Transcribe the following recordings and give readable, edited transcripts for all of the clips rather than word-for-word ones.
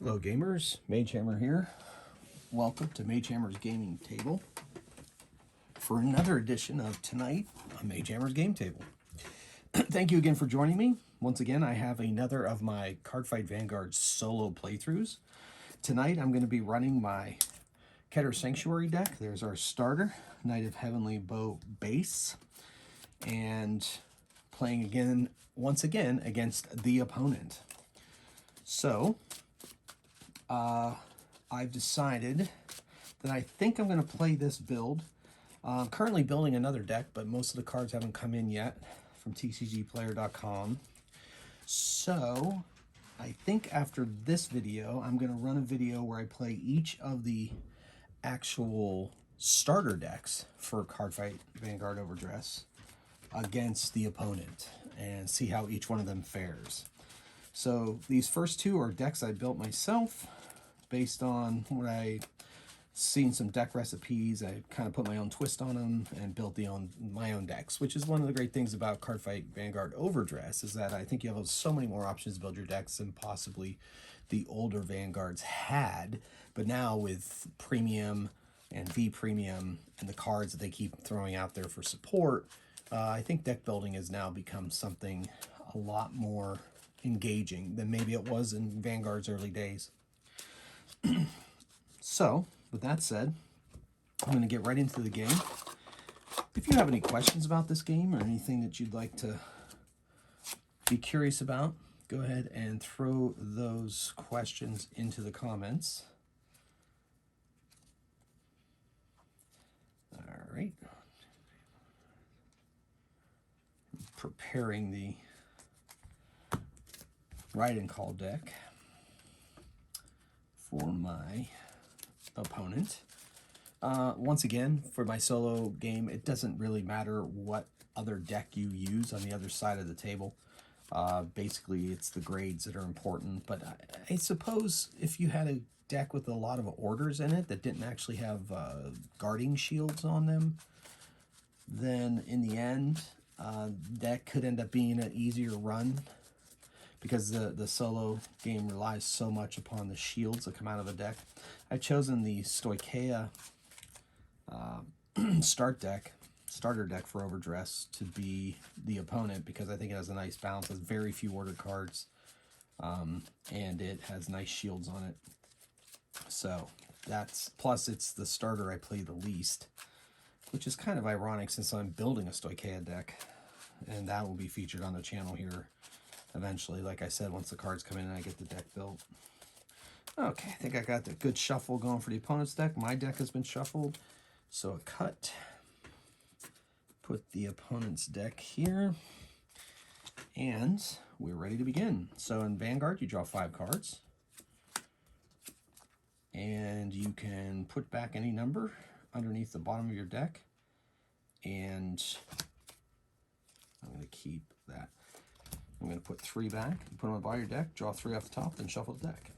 Hello gamers, Magehammer here. Welcome to Magehammer's Gaming Table for another edition of Tonight on Magehammer's Game Table. Thank you again for joining me. Once again, I have another of my Cardfight Vanguard solo playthroughs. Tonight I'm going to be running my Keter Sanctuary deck. There's our starter, Knight of Heavenly Bow base, and playing again, once again, against the opponent. So, I've decided that I think I'm going to play this build. I'm currently building another deck, but most of the cards haven't come in yet from tcgplayer.com. So I think after this video, I'm going to run a video where I play each of the actual starter decks for Cardfight Vanguard Overdress against the opponent and see how each one of them fares. So these first two are decks I built myself based on what I seen some deck recipes. I kind of put my own twist on them and built my own decks, which is one of the great things about Cardfight Vanguard Overdress, is that I think you have so many more options to build your decks than possibly the older Vanguards had. But now with Premium and V Premium and the cards that they keep throwing out there for support, I think deck building has now become something a lot more engaging than maybe it was in Vanguard's early days. So, with that said, I'm going to get right into the game. If you have any questions about this game or anything that you'd like to be curious about, go ahead and throw those questions into the comments. All right. I'm preparing the Ride and Call deck for my opponent. Once again, for my solo game, it doesn't really matter what other deck you use on the other side of the table. Basically, it's the grades that are important. But I suppose if you had a deck with a lot of orders in it that didn't actually have guarding shields on them, then in the end, that could end up being an easier run, because the solo game relies so much upon the shields that come out of the deck. I've chosen the Stoicheia starter deck for Overdress to be the opponent, because I think it has a nice balance. It has very few ordered cards, and it has nice shields on it. So that's, plus it's the starter I play the least, which is kind of ironic since I'm building a Stoicheia deck, and that will be featured on the channel here eventually, like I said, once the cards come in and I get the deck built. Okay, I think I got the good shuffle going for the opponent's deck. My deck has been shuffled, so a cut. Put the opponent's deck here, and we're ready to begin. So in Vanguard, you draw 5 cards, and you can put back any number underneath the bottom of your deck, and I'm going to keep that. I'm going to put 3 back, put them on the bottom of your deck, draw 3 off the top, then shuffle the deck.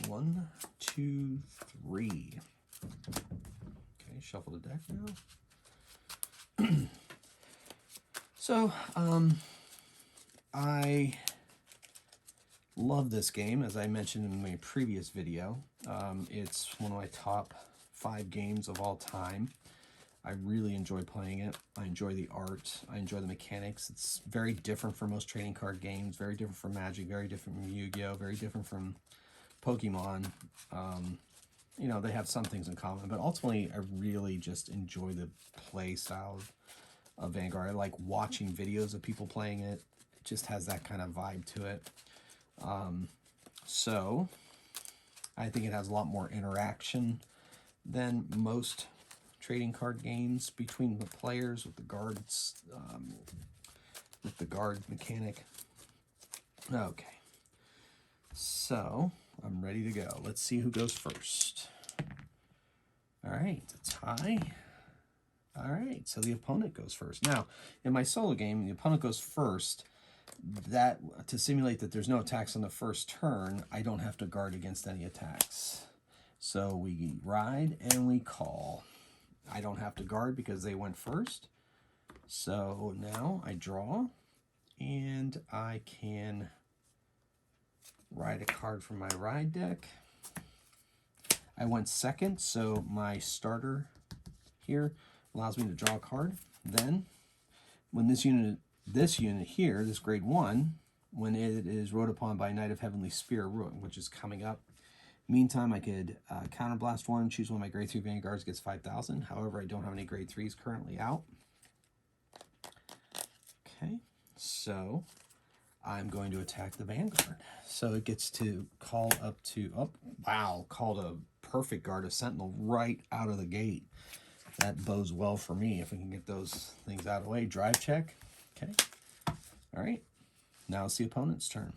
1, 2, 3. Okay, shuffle the deck now. So, I love this game, as I mentioned in my previous video. It's one of my top 5 games of all time. I really enjoy playing it. I enjoy the art. I enjoy the mechanics. It's very different from most trading card games, very different from Magic, very different from Yu-Gi-Oh!, very different from Pokemon. You know, they have some things in common, but ultimately I really just enjoy the play style of Vanguard. I like watching videos of people playing it. It just has that kind of vibe to it. So I think it has a lot more interaction than most trading card games between the players, with the guards, with the guard mechanic. Okay, so I'm ready to go. Let's see who goes first. All right, a tie. All right, so the opponent goes first. Now, in my solo game, the opponent goes first. That, to simulate that there's no attacks on the first turn, I don't have to guard against any attacks. So we ride and we call. I don't have to guard because they went first. So now I draw, and I can Ride a card from my ride deck. I went second, so my starter here allows me to draw a card. Then, when this unit here, this grade 1, when it is rode upon by Knight of Heavenly Spear, which is coming up. Meantime, I could counterblast 1, choose one of my grade 3 Vanguards, gets 5,000. However, I don't have any grade 3s currently out. Okay, so I'm going to attack the Vanguard. So it gets to call up to, oh, wow, called a perfect guard, a Sentinel right out of the gate. That bodes well for me if we can get those things out of the way. Drive check. Okay. All right. Now it's the opponent's turn.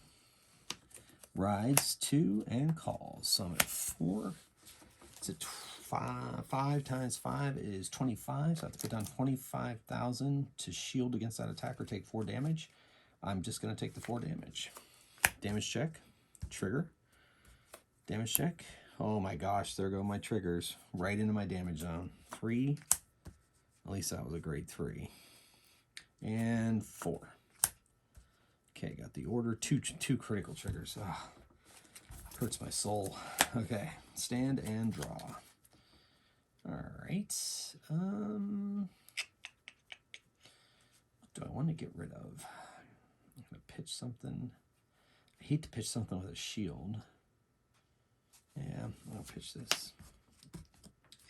Rides 2 and calls. So I'm at 4. It's at 5 times 5 is 25. So I have to put down 25,000 to shield against that attack or take 4 damage. I'm just going to take the 4 damage. Damage check. Trigger. Damage check. Oh my gosh, there go my triggers. Right into my damage zone. 3. At least that was a grade 3. And 4. Okay, got the order. Two critical triggers. Ah, hurts my soul. Okay, stand and draw. All right. What do I want to get rid of? I'm going to pitch something. I hate to pitch something with a shield. Yeah, I'll pitch this.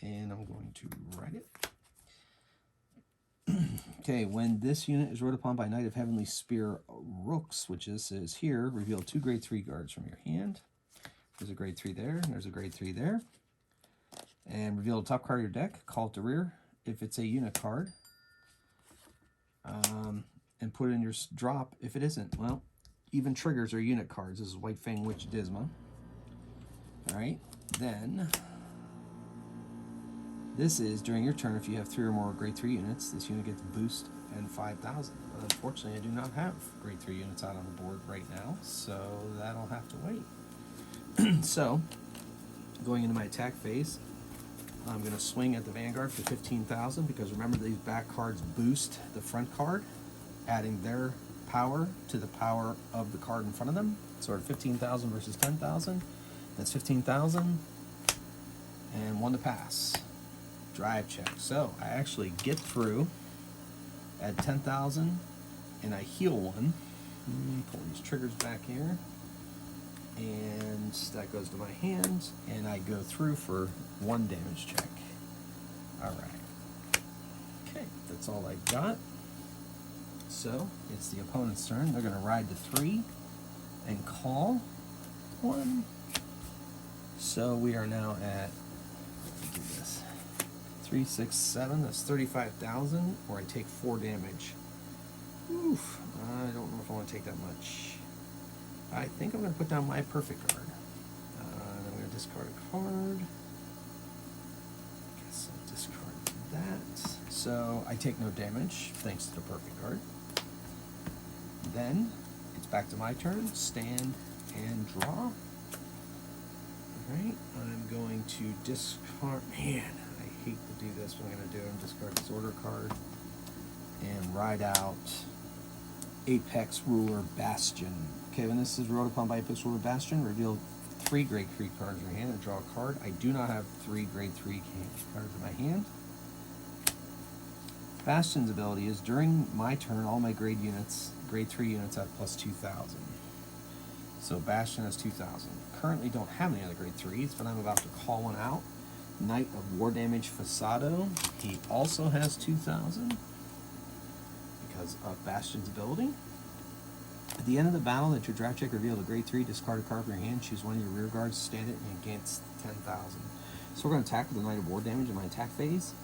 And I'm going to write it. Okay, when this unit is rode upon by Knight of Heavenly Spear Rooks, which is here, reveal 2 grade 3 guards from your hand. There's a grade 3 there, and there's a grade 3 there. And reveal the top card of your deck, call it to rear if it's a unit card. And put it in your drop if it isn't. Well, even triggers are unit cards. This is White Fang Witch Disma. Alright, then this is during your turn. If you have 3 or more grade 3 units, this unit gets boost and 5,000. But unfortunately, I do not have grade 3 units out on the board right now, so that'll have to wait. So, going into my attack phase, I'm going to swing at the Vanguard for 15,000 because remember these back cards boost the front card, adding their power to the power of the card in front of them. So at 15,000 versus 10,000, that's 15,000 and 1 to pass. Drive check. So I actually get through at 10,000 and I heal 1. Let me pull these triggers back here. And that goes to my hand, and I go through for 1 damage check. Alright. Okay, that's all I got. So, it's the opponent's turn. They're going to ride to 3 and call 1. So, we are now at, let's do this, 3, 6, 7. That's 35,000, or I take 4 damage. Oof, I don't know if I want to take that much. I think I'm going to put down my perfect card. Then I'm going to discard a card. I guess I'll discard that. So I take no damage, thanks to the perfect card. Then it's back to my turn. Stand and draw. Alright, I'm going to discard. Man, I hate to do this, but I'm going to do it. Discard this order card and ride out Apex Ruler Bastion. Okay, when this is rode upon by Apex Ruler Bastion, reveal 3 grade 3 cards in your hand and draw a card. I do not have 3 grade 3 cards in my hand. Bastion's ability is during my turn, all my grade 3 units have plus 2,000. So Bastion has 2,000. Currently don't have any other grade 3s, but I'm about to call one out. Knight of War Damage Fasado. He also has 2,000 because of Bastion's ability. At the end of the battle, that your draft check revealed a grade 3, discard a card from your hand, choose one of your rear guards, stand it, and against 10,000. So we're going to attack with the Knight of War Damage in my attack phase.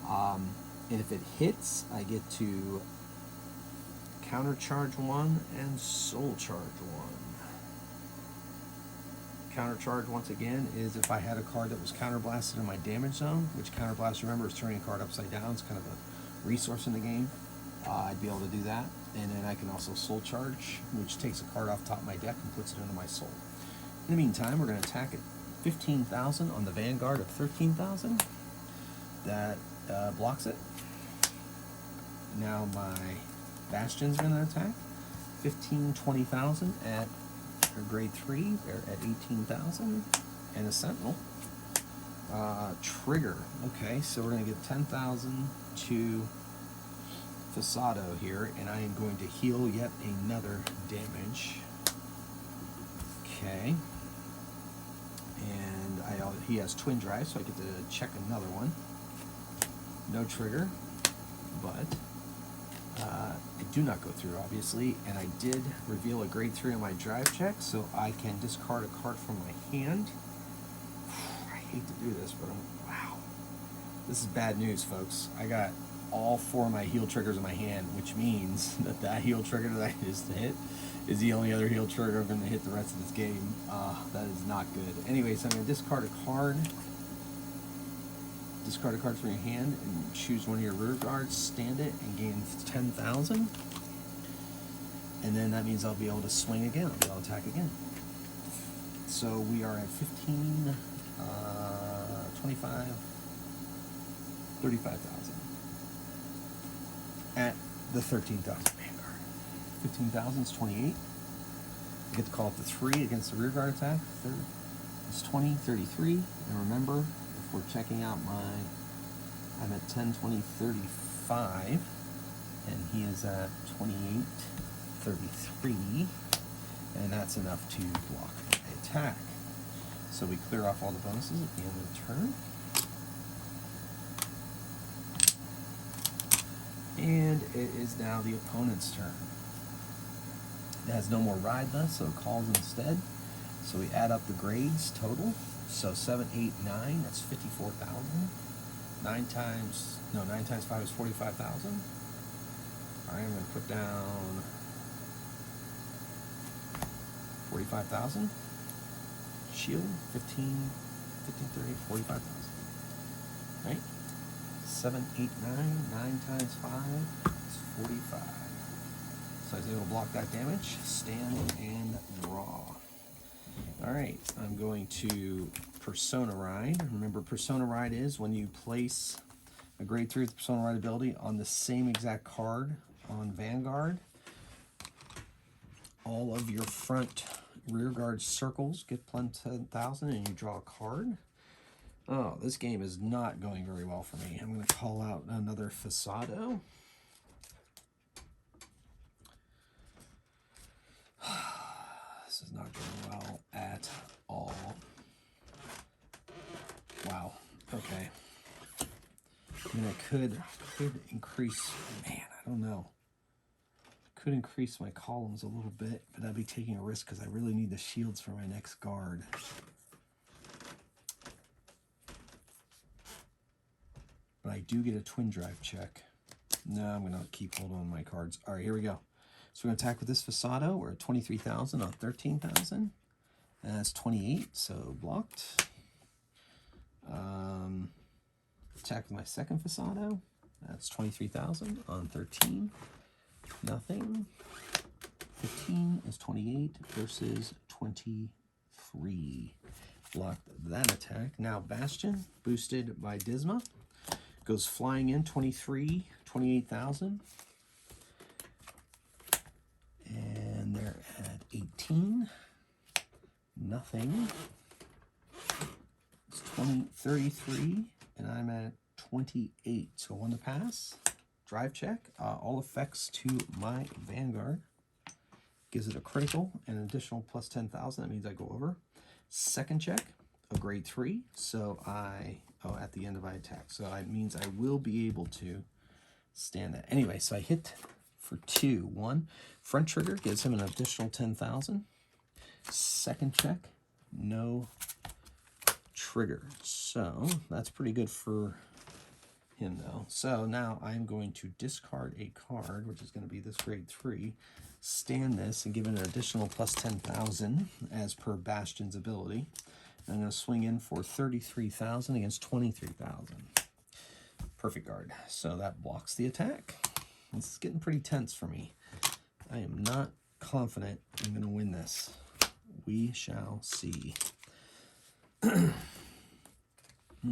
And if it hits, I get to counter charge 1 and soul charge 1. Counter charge, once again, is if I had a card that was counterblasted in my damage zone, which counterblast, remember, is turning a card upside down. It's kind of a resource in the game. I'd be able to do that. And then I can also soul charge, which takes a card off the top of my deck and puts it into my soul. In the meantime, we're going to attack at 15,000 on the Vanguard of 13,000. That blocks it. Now my Bastion's going to attack 20,000 at a grade 3, they're at 18,000. And a sentinel. Trigger. Okay, so we're going to get 10,000 to Fasado here, and I am going to heal yet another damage. Okay. And he has twin drive, so I get to check another one. No trigger, but I do not go through, obviously, and I did reveal a grade 3 on my drive check, so I can discard a card from my hand. I hate to do this, but wow. This is bad news, folks. I got all 4 of my heal triggers in my hand, which means that heal trigger that I just hit is the only other heal trigger I'm going to hit the rest of this game. That is not good. Anyway, so I'm going to discard a card. Discard a card from your hand and choose one of your rear guards, stand it, and gain 10,000. And then that means I'll be able to swing again. I'll be able to attack again. So we are at 15, 25, 35,000. At the 13,000 Vanguard. 15,000 is 28. I get to call up the 3 against the rear guard attack. Third is 20, 33. And remember, if we're checking out I'm at 10, 20, 35. And he is at 28, 33. And that's enough to block the attack. So we clear off all the bonuses at the end of the turn. And it is now the opponent's turn. It has no more ride thus, so it calls instead. So we add up the grades total. So 7, 8, 9, that's 54,000. 9 times 5 is 45,000. All right, I'm going to put down 45,000. Shield, 15, 30, 45,000. Right? 7, 8, 9, 9 times 5 is 45. So I was able to block that damage, stand, and draw. Alright, I'm going to Persona Ride. Remember, Persona Ride is when you place a grade 3 with the Persona Ride ability on the same exact card on Vanguard. All of your front rear guard circles get plus 10,000 and you draw a card. Oh, this game is not going very well for me. I'm going to call out another Fasado. This is not going well at all. Wow. Okay. I mean, I could increase, man, I don't know. Could increase my columns a little bit, but I'd be taking a risk because I really need the shields for my next guard. But I do get a twin drive check. No, I'm going to keep hold on my cards. All right, here we go. So we're going to attack with this Fasado. We're at 23,000 on 13,000. That's 28, so blocked. Attack with my second Fasado. That's 23,000 on 13. Nothing. 15 is 28 versus 23. Blocked that attack. Now Bastion, boosted by Disma. Goes flying in, 28,000. And they're at 18. Nothing. It's 33, and I'm at 28. So 1 to pass. Drive check. All effects to my Vanguard. Gives it a critical and an additional plus 10,000. That means I go over. Second check, a grade 3. So at the end of my attack. So it means I will be able to stand that. Anyway, so I hit for 2. 1, front trigger gives him an additional 10,000. Second check, no trigger. So that's pretty good for him though. So now I'm going to discard a card, which is going to be this grade 3, stand this and give it an additional plus 10,000 as per Bastion's ability. I'm going to swing in for 33,000 against 23,000. Perfect guard. So that blocks the attack. This is getting pretty tense for me. I am not confident I'm going to win this. We shall see.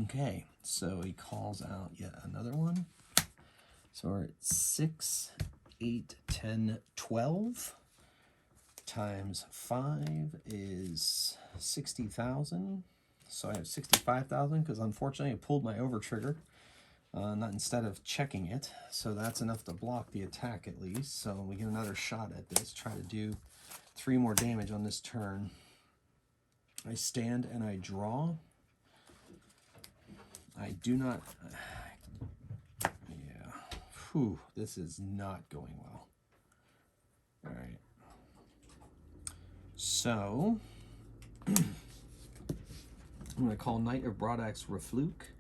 Okay, so he calls out yet another one. So we're at 6, 8, 10, 12. times 5 is 60,000. So I have 65,000 because unfortunately I pulled my over trigger, not instead of checking it. So that's enough to block the attack at least. So we get another shot at this. Try to do 3 more damage on this turn. I stand and I draw. I do not. Yeah. Whew, this is not going well. All right. So I'm going to call Knight of Broadaxe Refluke.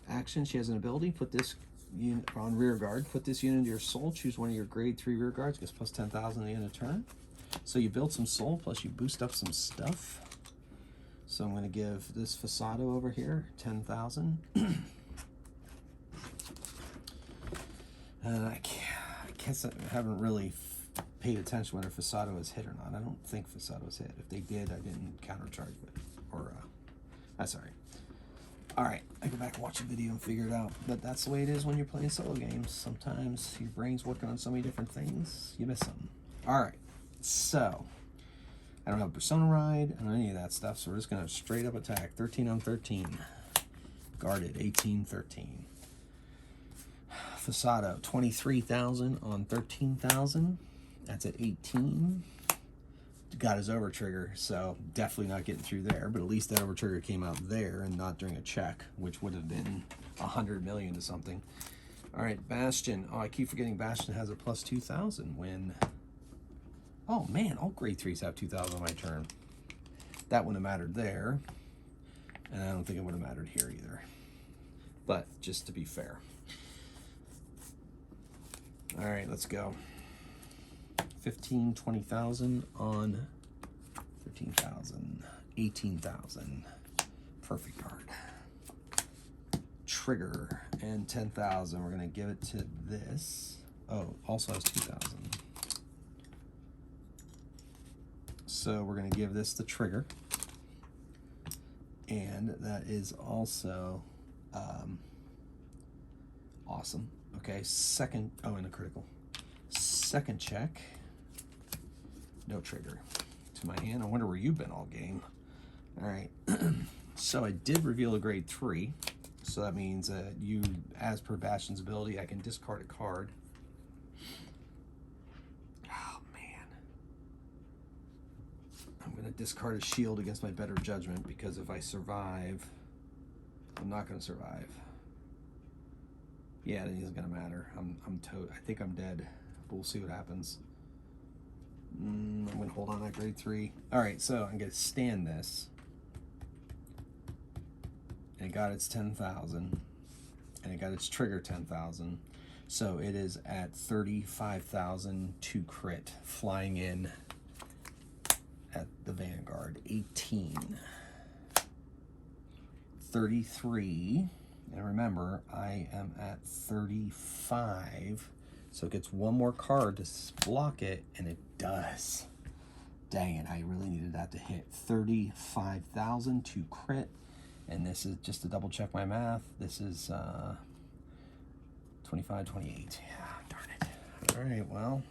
Action, she has an ability. Put this unit on rear guard. Put this unit into your soul. Choose one of your grade 3 rear guards. Gets plus 10,000 at the end of turn. So you build some soul, plus you boost up some stuff. So I'm going to give this Fasado over here 10,000. I guess I haven't really paid attention whether Fasado is hit or not. I don't think Fasado is hit. If they did, I didn't countercharge it. Or, that's all right. All right, I go back and watch the video and figure it out. But that's the way it is when you're playing solo games. Sometimes your brain's working on so many different things, you miss something. All right, so I don't have a Persona Ride, I don't have any of that stuff, so we're just going to straight up attack. 13 on 13. Guarded, 18, 13. Fasado, 23,000 on 13,000. That's at 18. Got his over trigger, so definitely not getting through there, but at least that over trigger came out there and not during a check, which would have been 100 million to something. All right, Bastion. Oh, I keep forgetting Bastion has a plus 2,000 when... Oh man, all grade 3s have 2,000 on my turn. That wouldn't have mattered there, and I don't think it would have mattered here either. But just to be fair. All right, let's go. 15, 20,000 on 13,000, 18,000. Perfect card. Trigger and 10,000. We're gonna give it to this. Oh, also has 2,000. So we're gonna give this the trigger, and that is also awesome. Okay, second. Oh, and a critical. Second check. No trigger to my hand. I wonder where you've been all game. All right. So I did reveal a grade 3. So that means you, as per Bastion's ability, I can discard a card. Oh, man. I'm going to discard a shield against my better judgment because if I survive, I'm not going to survive. Yeah, it isn't going to matter. I think I'm dead. But we'll see what happens. I'm going to hold on that grade 3. All right, so I'm going to stand this. And it got its 10,000. And it got its trigger 10,000. So it is at 35,000 to crit, flying in at the Vanguard. 18. 33. And remember, I am at 35. So it gets one more card to block it, and it does. Dang it, I really needed that to hit. 35,000 to crit, and this is, just to double check my math, this is 25, 28. Yeah, darn it. All right, well.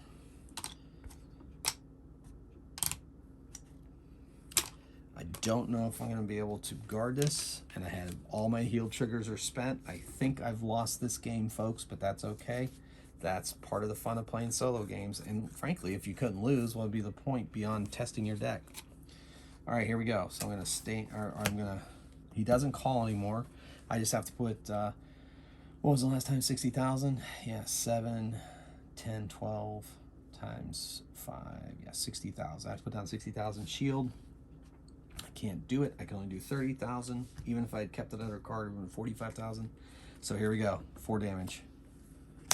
I don't know if I'm going to be able to guard this, and I had all my heal triggers are spent. I think I've lost this game, folks, but that's okay. That's part of the fun of playing solo games, and frankly, if you couldn't lose, what would be the point beyond testing your deck? All right, here we go. So I'm going to stay, or I'm going to, he doesn't call anymore. I just have to put, what was the last time, 60,000? Yeah, 7, 10, 12 times 5, yeah, 60,000. I have to put down 60,000 shield. I can't do it. I can only do 30,000. Even if I had kept another card, it would have been 45,000. So here we go. 4 damage.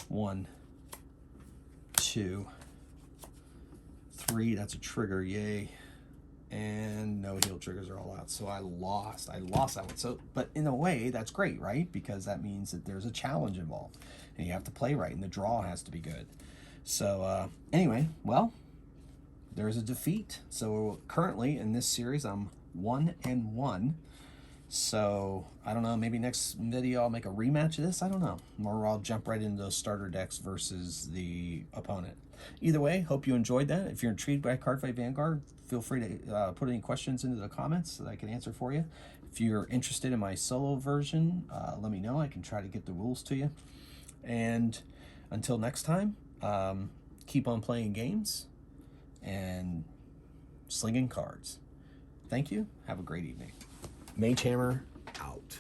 1, 2, 3. That's a trigger. Yay. And no heal triggers are all out. So I lost that one. So, but in a way, that's great, right? Because that means that there's a challenge involved. And you have to play right. And the draw has to be good. So anyway, well, there's a defeat. So currently in this series, I'm 1-1. So I don't know, maybe next video I'll make a rematch of this. I don't know. Or I'll jump right into those starter decks versus the opponent. either way, hope you enjoyed that. If you're intrigued by Cardfight Vanguard, feel free to put any questions into the comments that I can answer for you. If you're interested in my solo version, let me know. I can try to get the rules to you. And until next time, keep on playing games and slinging cards. Thank you. Have a great evening. Magehammer out.